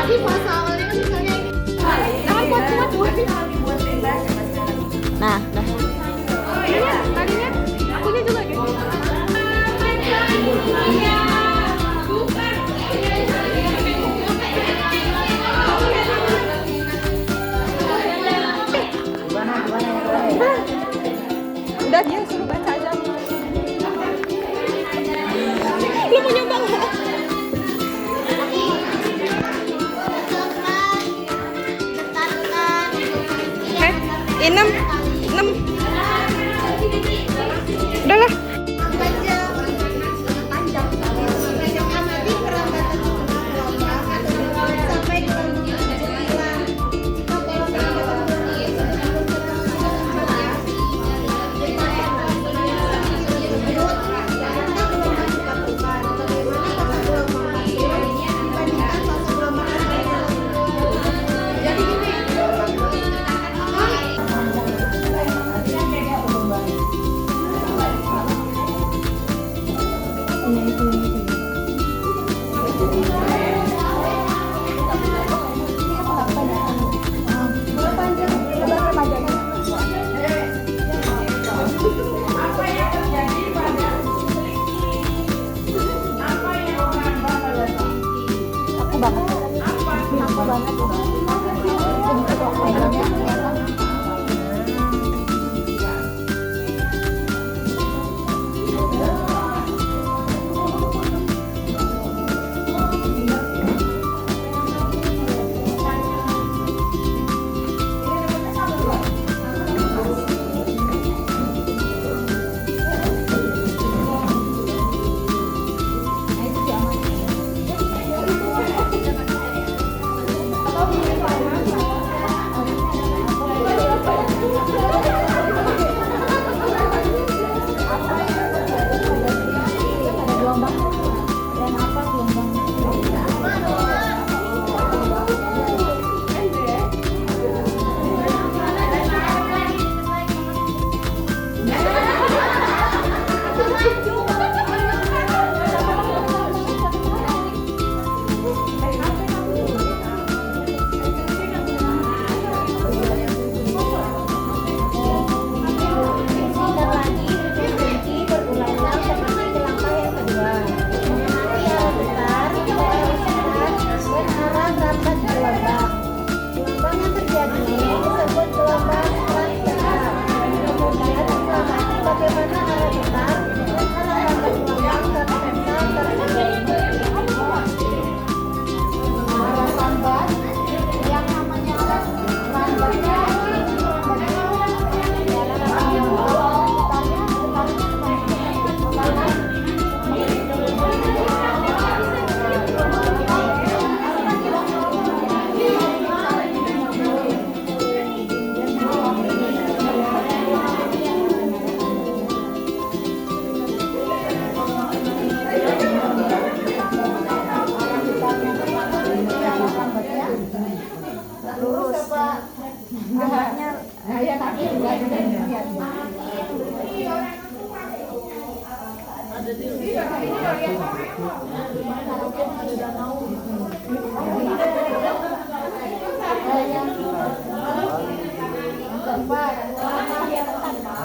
sih fase awalnya kan misalnya ini. Jangan kuat-kuat tuh. Nah, dah. Iya, tadinya akunya juga gitu. Udah dia suruh baca aja. Lu mau nyoba nggak? Enam. Udahlah.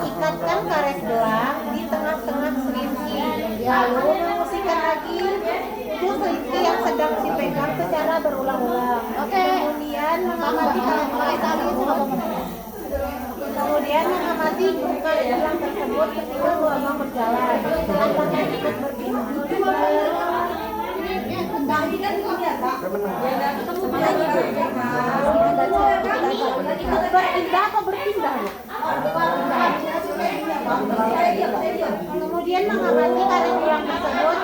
Ikatkan karet gelang di tengah-tengah selinci, lalu membersihkan lagi selinci yang sedang dipegang secara berulang-ulang. Kemudian mengamati karet gelang tersebut ketika gelombang berjalan. Langkahnya ikut berpindah apa berpindah? Kemudian mengamati karet gelang tersebut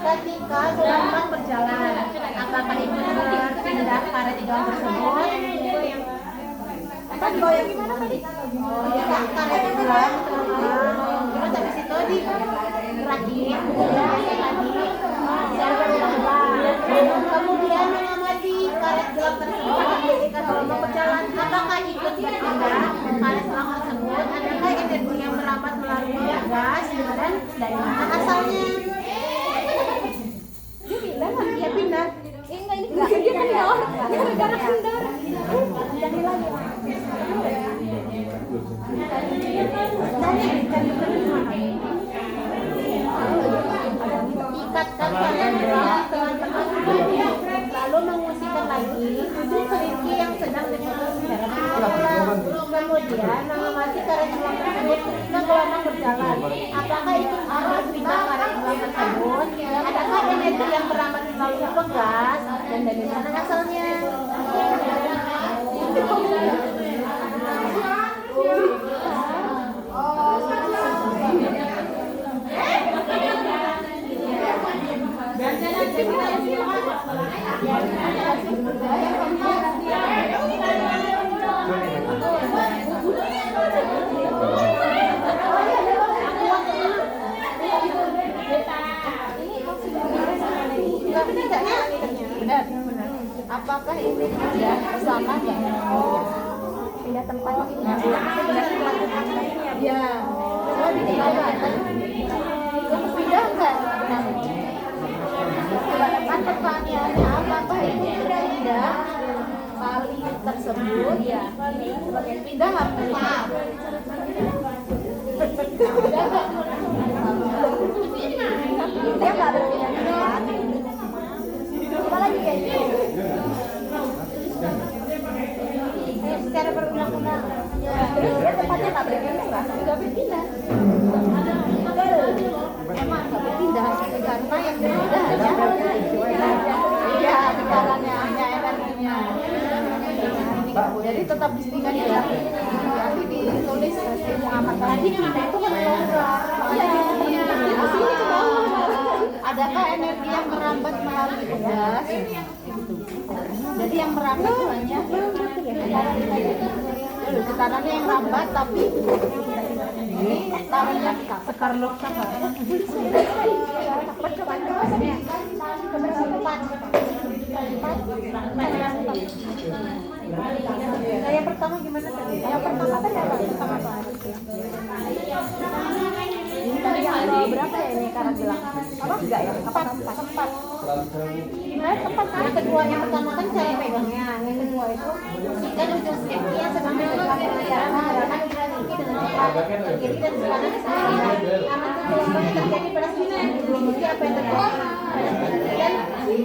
ketika gelombang berjalan. Apakah ikut berpindah karet gelang tersebut? Tadi goyang gimana tadi? Karet gelang terus habis itu digerakin secara berulang-ulang. Kemudian mengamati karet gelang tersebut ketika gelombang berjalan. Apakah ikut berpindah karet gelang tersebut? Adakah energi yang merambat melalui gas dan dari mana asalnya? Dia bilang dia pindah. Enggak, ini enggak. dia kendor, gara-gara kendor. Jadi lagi. Ikatkan kalian teman-teman lalu mengungsikan lagi ujung kelinci yang sedang dipotong secara berulang. Kemudian mengamati karet gelang tersebut ke gelombang berjalan. Apakah itu arus pindah karet gelang tersebut? Adakah energi yang merambat melalui pegas? Dan dari mana asalnya? Benar. Apakah ini pindah bersama pindah tempat? Ya. Pindah enggak? Kan pertanyaannya apakah ini pindah kali tersebut ya sebagai pindah apa? Dia nggak berpindah tempat. Coba lagi kayak gitu. Secara berulang-ulang. Terus dia tempatnya nggak berpindah, nggak berpindah. Emang nggak berpindah karena yang berpindah hanya iya getarannya, hanya energinya. Jadi tetap disediakan ya. Nanti ditulis amat tadi pindah itu kan longgar. Iya. Itu sini ke bawah. Adakah energi yang merambat melalui gas? Jadi yang merambat itu hanya getarannya yang merambat tapi ini taruhnya sekarlok sama. Nah, yang pertama gimana tadi? Yang pertama tadi apa? Ini tadi yang berapa ya ini karat bilang? Apa enggak ya? Tempat. Gimana tempat yang kedua? Yang pertama kan cara pegangnya, yang kedua itu kan ujung setiapnya sedang memegang pelajaran menggerakkan kaki dengan cepat ke kiri dan ke kanan ke samping. Karena gelombang yang terjadi pada sungai itu apa yang terjadi? Dan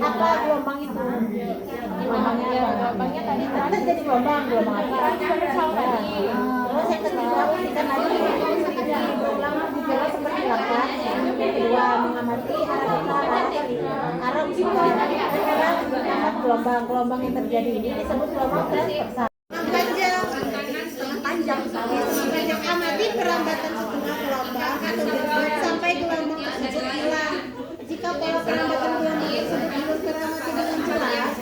apa gelombang itu? Gelombangnya tadi jadi gelombang apa? Terus yang ketiga pastikan lagi berulang gejala seperti apa? Yang kedua mengamati arah usia gelombang yang terjadi ini disebut gelombang transversal. Panjang. Amati perambatan setengah gelombang atau detik sampai gelombang tersebut hilang. Jika pola perambatan gelombang tersebut belum teramati dengan jelas,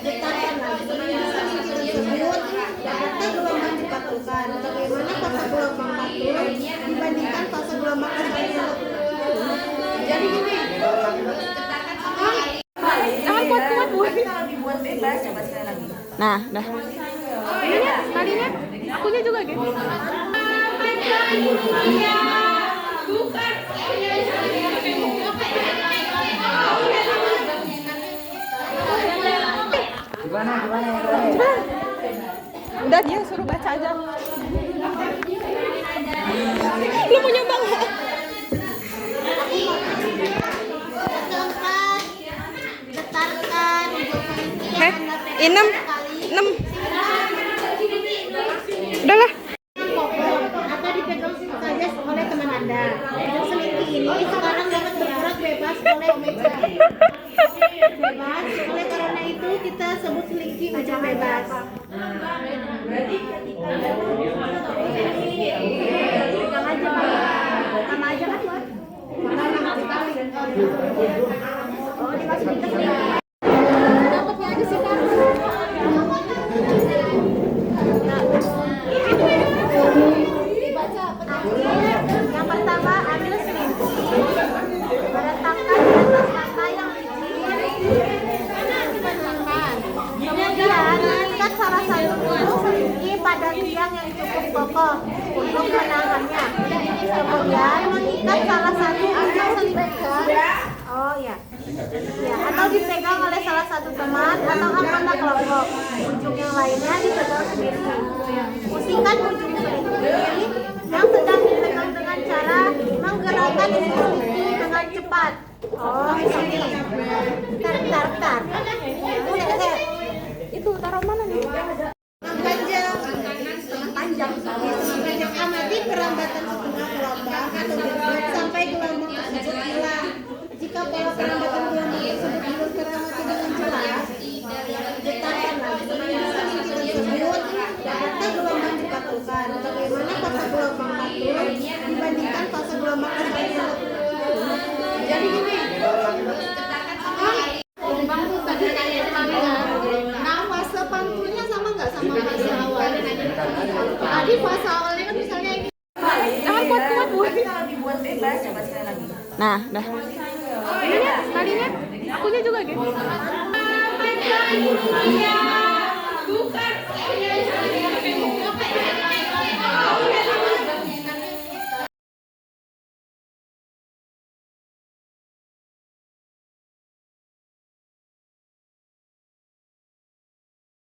getaran lagi tersebut dapatkah gelombang dipatukan? Bagaimana fase gelombang patuh dibandingkan fase gelombang asalnya? Jadi gini. Jangan kuat-kuat, Bu. Dibuat bebas, coba sekali lagi. Nah, dah. Ininya, tadinya akunya juga gitu. Gimana? Udah dia suruh baca aja. Lu mau nyoba nggak? Getarkan enam. Udahlah. Atau dipegang saja oleh teman Anda. Selingki ini sekarang dapat bergerak bebas oleh karena itu kita sebut selingki ujung bebas. Pegang aja Pak. Sama aja kan Pak? Oh, dimasukin ke sini. Dapatnya aja sih Pak. Yang pertama ambil selingki, letakkan di atas lantai yang licin, kemudian ikat salah satu ujung selingki pada tiang yang cukup kokoh untuk menahannya. Kemudian mengikat salah satu ujung selingki Ya, atau dipegang oleh salah satu teman atau anggota kelompok. Ujung yang lainnya dipegang sendiri. Pusingkan ujung sendiri yang sedang dipegang dengan cara menggerakkan ujung itu dengan cepat. Oh, misalnya. Bentar. Itu taruh mana nih? Panjang, setengah panjang. Amati perambatan setengah gelombang atau berikut sampai gelombang tersebut hilang. Jika pola perambatan gelombang tersebut belum teramati dengan jelas, detailkan lagi fase tersebut. Dapatkah gelombang dipatukan? Bagaimana fase gelombang patuh dibandingkan fase gelombang aslinya? Jadi gini. Nah, fase pantunya sama nggak sama fase awal? Tadi fase awalnya kan misalnya ini. Jangan kuat-kuat, Bu. Dibuat bebas, coba sekali lagi. Nah, dah. Ininya, talinya. Akunya juga gitu.